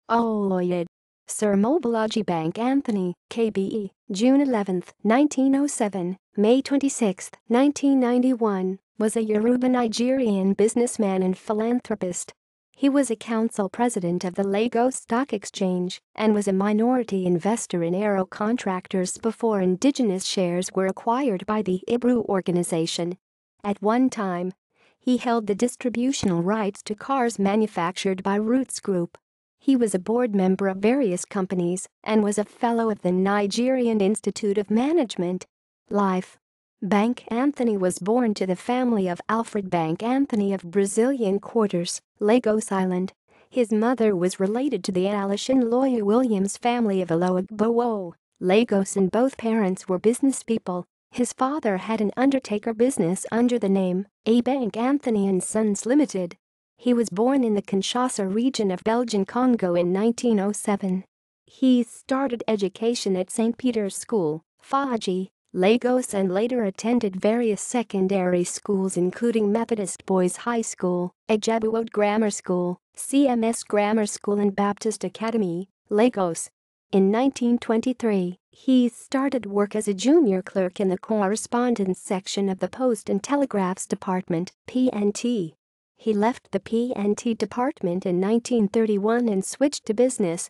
Oloye. Sir Mobolaji Bank Anthony, KBE, June 11, 1907, May 26, 1991, was a Yoruba Nigerian businessman and philanthropist. He was a council president of the Lagos Stock Exchange and was a minority investor in Aero-Contractors before indigenous shares were acquired by the Ibru Organization. At one time, he held the distributional rights to cars manufactured by Roots Group. He was a board member of various companies and was a fellow of the Nigerian Institute of Management. Life. Bank Anthony was born to the family of Alfred Bank Anthony of Brazilian Quarters, Lagos Island. His mother was related to the Alishan Oloye Williams family of Oloye, Lagos, and both parents were business people. His father had an undertaker business under the name A. Bank Anthony and Sons Limited. He was born in the Kinshasa region of Belgian Congo in 1907. He started education at St. Peter's School, Faji, Lagos, and later attended various secondary schools including Methodist Boys High School, Ajabuwoad Grammar School, CMS Grammar School, and Baptist Academy, Lagos. In 1923, he started work as a junior clerk in the correspondence section of the Post and Telegraphs Department, P&T. He left the P&T department in 1931 and switched to business.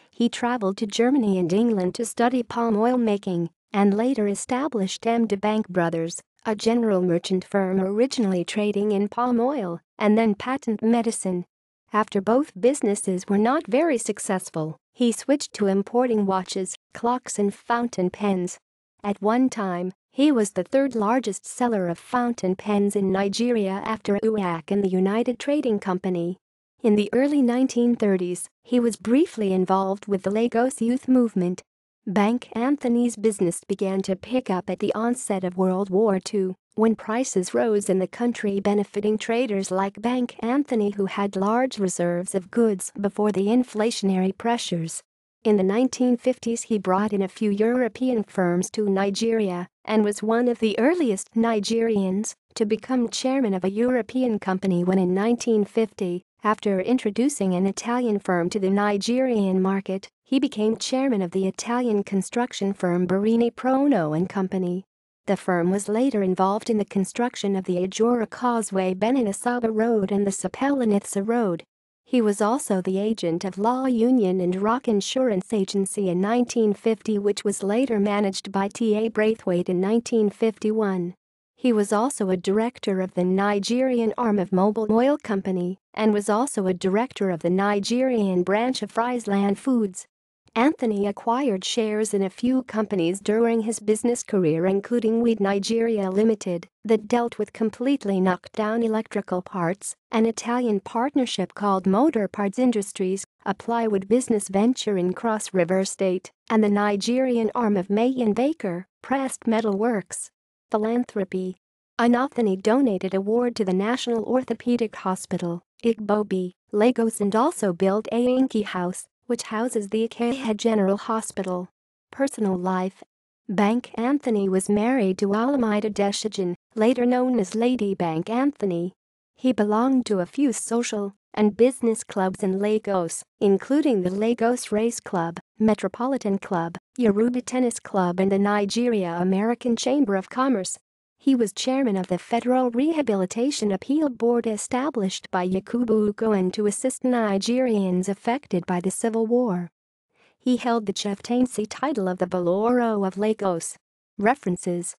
He traveled to Germany and England to study palm oil making and later established M.D. Bank Brothers, a general merchant firm originally trading in palm oil and then patent medicine. After both businesses were not very successful, he switched to importing watches, clocks, and fountain pens. At one time, he was the third largest seller of fountain pens in Nigeria after UAC and the United Trading Company. In the early 1930s, he was briefly involved with the Lagos youth movement. Bank Anthony's business began to pick up at the onset of World War II, when prices rose in the country, benefiting traders like Bank Anthony who had large reserves of goods before the inflationary pressures. In the 1950s, he brought in a few European firms to Nigeria and was one of the earliest Nigerians to become chairman of a European company when in 1950, after introducing an Italian firm to the Nigerian market, he became chairman of the Italian construction firm Barini Prono and Company. The firm was later involved in the construction of the Ajora Causeway, Benin Asaba Road, and the Sapelanitsa Road. He was also the agent of Law Union and Rock Insurance Agency in 1950, which was later managed by T.A. Braithwaite in 1951. He was also a director of the Nigerian arm of Mobil Oil Company and was also a director of the Nigerian branch of Friesland Foods. Anthony acquired shares in a few companies during his business career, including Weed Nigeria Limited, that dealt with completely knocked-down electrical parts, an Italian partnership called Motor Parts Industries, a plywood business venture in Cross River State, and the Nigerian arm of May & Baker, Pressed Metal Works. Philanthropy. Anthony donated a ward to the National Orthopedic Hospital, Igbobi, Lagos, and also built a Yankee House, which houses the Ikeja General Hospital. Personal life. Bank Anthony was married to Alamida Deshajan, later known as Lady Bank Anthony. He belonged to a few social and business clubs in Lagos, including the Lagos Race Club, Metropolitan Club, Yoruba Tennis Club, and the Nigeria American Chamber of Commerce. He was chairman of the Federal Rehabilitation Appeal Board established by Yakubu Gowon to assist Nigerians affected by the Civil War. He held the chieftaincy title of the Boloro of Lagos. References